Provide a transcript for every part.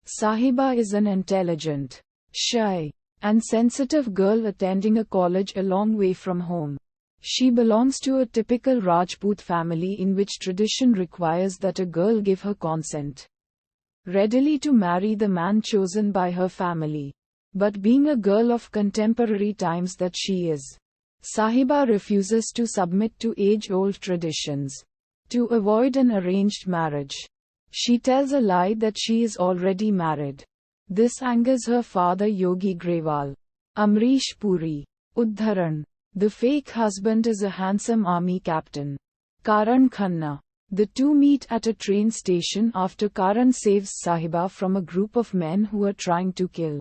Sahiba is an intelligent, shy, and sensitive girl attending a college a long way from home. She belongs to a typical Rajput family in which tradition requires that a girl give her consent readily to marry the man chosen by her family. But being a girl of contemporary times that she is, Sahiba refuses to submit to age-old traditions. To avoid an arranged marriage, she tells a lie that she is already married. This angers her father Yogi Grewal. Amrish Puri. Uddharan. The fake husband is a handsome army captain, Karan Khanna. The two meet at a train station after Karan saves Sahiba from a group of men who are trying to kill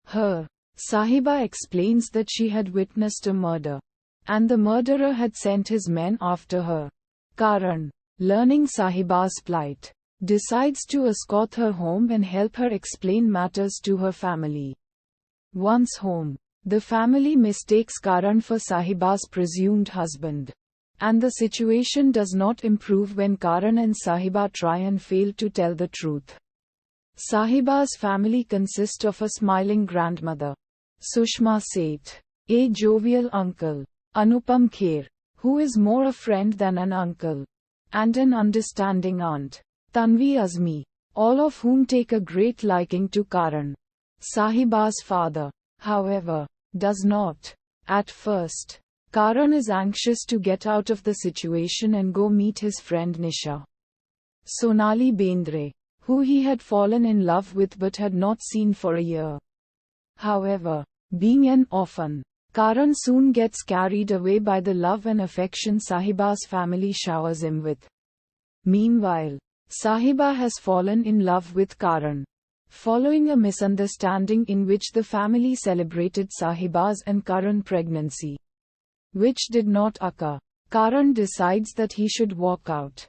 her. Sahiba explains that she had witnessed a murder, and the murderer had sent his men after her. Karan, learning Sahiba's plight, decides to escort her home and help her explain matters to her family. Once home, the family mistakes Karan for Sahiba's presumed husband. And the situation does not improve when Karan and Sahiba try and fail to tell the truth. Sahiba's family consists of a smiling grandmother, Sushma Seth, a jovial uncle, Anupam Kher, who is more a friend than an uncle, and an understanding aunt, Tanvi Azmi, all of whom take a great liking to Karan. Sahiba's father, however, does not. At first, Karan is anxious to get out of the situation and go meet his friend Nisha, Sonali Bendre, who he had fallen in love with but had not seen for a year. However, being an orphan, Karan soon gets carried away by the love and affection Sahiba's family showers him with. Meanwhile, Sahiba has fallen in love with Karan. Following a misunderstanding in which the family celebrated Sahiba's and Karan pregnancy, which did not occur, Karan decides that he should walk out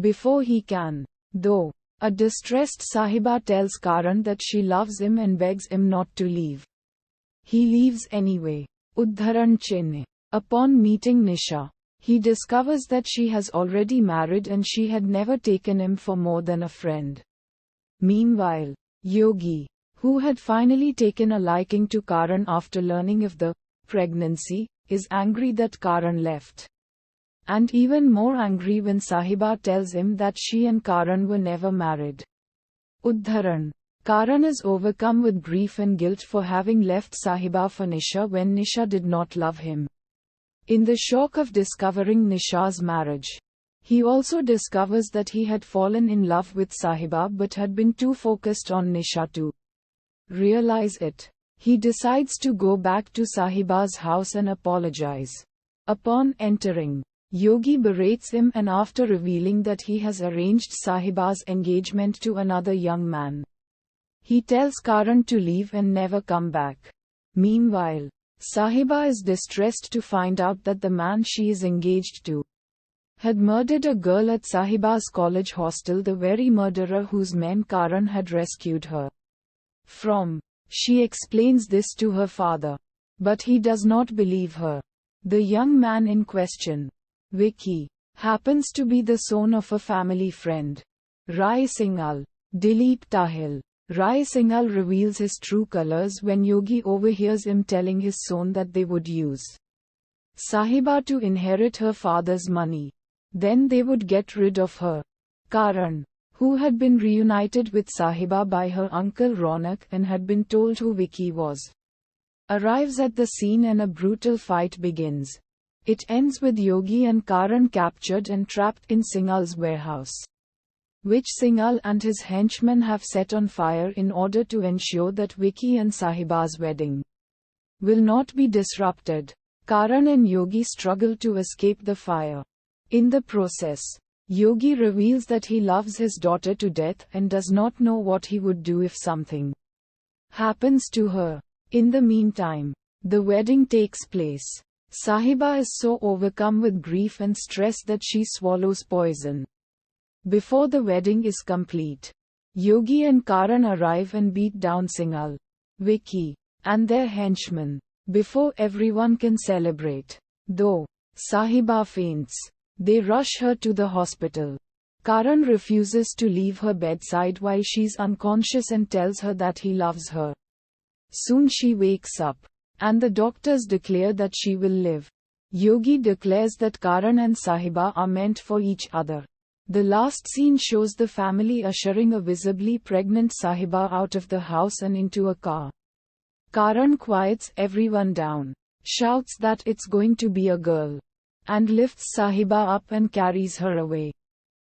before he can. Though, a distressed Sahiba tells Karan that she loves him and begs him not to leave. He leaves anyway. Uddharan Chinna. Upon meeting Nisha, he discovers that she has already married and she had never taken him for more than a friend. Meanwhile, Yogi, who had finally taken a liking to Karan after learning of the pregnancy, is angry that Karan left. And even more angry when Sahiba tells him that she and Karan were never married. Uddharan. Karan is overcome with grief and guilt for having left Sahiba for Nisha when Nisha did not love him. In the shock of discovering Nisha's marriage, he also discovers that he had fallen in love with Sahiba but had been too focused on Nisha to realize it. He decides to go back to Sahiba's house and apologize. Upon entering, Yogi berates him and after revealing that he has arranged Sahiba's engagement to another young man, he tells Karan to leave and never come back. Meanwhile, Sahiba is distressed to find out that the man she is engaged to had murdered a girl at Sahiba's college hostel, the very murderer whose men Karan had rescued her from. She explains this to her father, but he does not believe her. The young man in question, Vicky, happens to be the son of a family friend, Rai Singhal, Dilip Tahil. Rai Singhal reveals his true colors when Yogi overhears him telling his son that they would use Sahiba to inherit her father's money. Then they would get rid of her. Karan, who had been reunited with Sahiba by her uncle Ronak and had been told who Vicky was, arrives at the scene and a brutal fight begins. It ends with Yogi and Karan captured and trapped in Singhal's warehouse, which Singhal and his henchmen have set on fire in order to ensure that Vicky and Sahiba's wedding will not be disrupted. Karan and Yogi struggle to escape the fire. In the process, Yogi reveals that he loves his daughter to death and does not know what he would do if something happens to her. In the meantime, the wedding takes place. Sahiba is so overcome with grief and stress that she swallows poison. Before the wedding is complete, Yogi and Karan arrive and beat down Singhal, Vicky, and their henchmen, before everyone can celebrate. Though Sahiba faints, they rush her to the hospital. Karan refuses to leave her bedside while she's unconscious and tells her that he loves her. Soon she wakes up, and the doctors declare that she will live. Yogi declares that Karan and Sahiba are meant for each other. The last scene shows the family ushering a visibly pregnant Sahiba out of the house and into a car. Karan quiets everyone down, shouts that it's going to be a girl, and lifts Sahiba up and carries her away.